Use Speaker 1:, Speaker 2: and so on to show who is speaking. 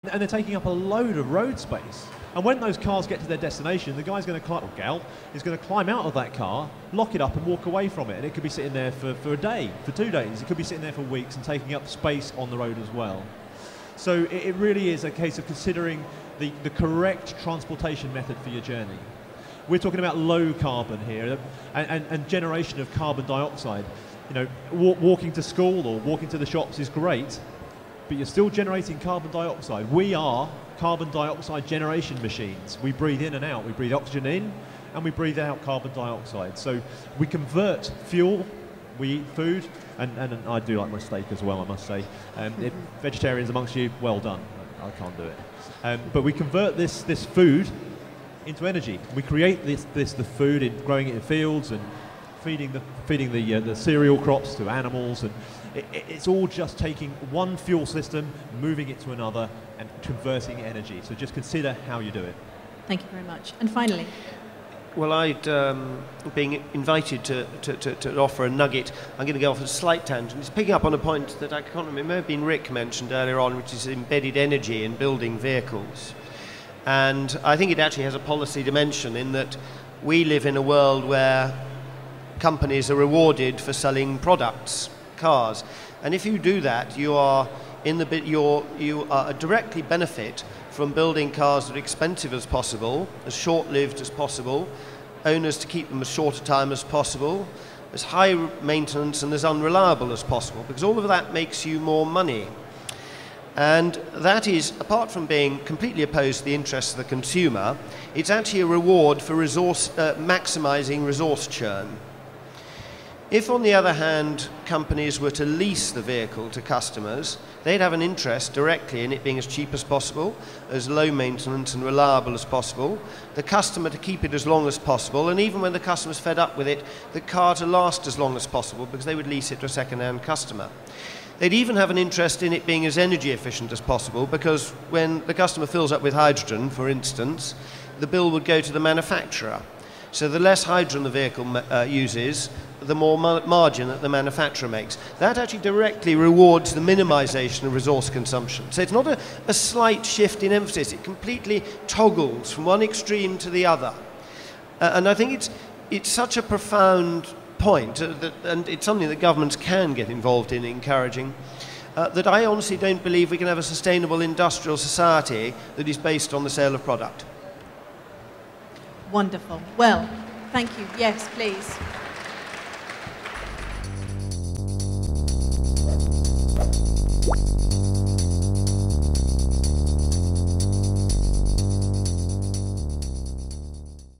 Speaker 1: and they're taking up a load of road space. And when those cars get to their destination, the guy's going to climb, or gal, is going to climb out of that car, lock it up and walk away from it. And it could be sitting there for a day, for 2 days. It could be sitting there for weeks and taking up space on the road as well. So it really is a case of considering the correct transportation method for your journey. We're talking about low carbon here and generation of carbon dioxide. You know, walking to school or walking to the shops is great, but you're still generating carbon dioxide. We are carbon dioxide generation machines. We breathe in and out. We breathe oxygen in and we breathe out carbon dioxide. So we convert fuel, we eat food, and I do like my steak as well, I must say. If vegetarians amongst you, well done. I can't do it. But we convert this food into energy. We create the food in growing it in fields and feeding the cereal crops to animals, and it's all just taking one fuel system, moving it to another, and converting energy. So just consider how you do it.
Speaker 2: Thank you very much. And finally.
Speaker 3: Well, being invited to offer a nugget, I'm going to go off a slight tangent. It's picking up on a point that I can't remember, it may have been Rick mentioned earlier on, which is embedded energy in building vehicles. And I think it actually has a policy dimension in that we live in a world where companies are rewarded for selling products, cars. And if you do that, you are directly benefit from building cars that are expensive as possible, as short-lived as possible, owners to keep them as short a time as possible, as high maintenance and as unreliable as possible, because all of that makes you more money. And that is, apart from being completely opposed to the interests of the consumer, it's actually a reward for maximizing resource churn. If, on the other hand, companies were to lease the vehicle to customers, they'd have an interest directly in it being as cheap as possible, as low maintenance and reliable as possible, the customer to keep it as long as possible, and even when the customer's fed up with it, the car to last as long as possible, because they would lease it to a second-hand customer. They'd even have an interest in it being as energy efficient as possible, because when the customer fills up with hydrogen, for instance, the bill would go to the manufacturer. So the less hydrogen the vehicle uses, the more margin that the manufacturer makes. That actually directly rewards the minimization of resource consumption. So it's not a slight shift in emphasis. It completely toggles from one extreme to the other. And I think it's such a profound point, and it's something that governments can get involved in encouraging, that I honestly don't believe we can have a sustainable industrial society that is based on the sale of product.
Speaker 2: Wonderful. Well, thank you. Yes, please.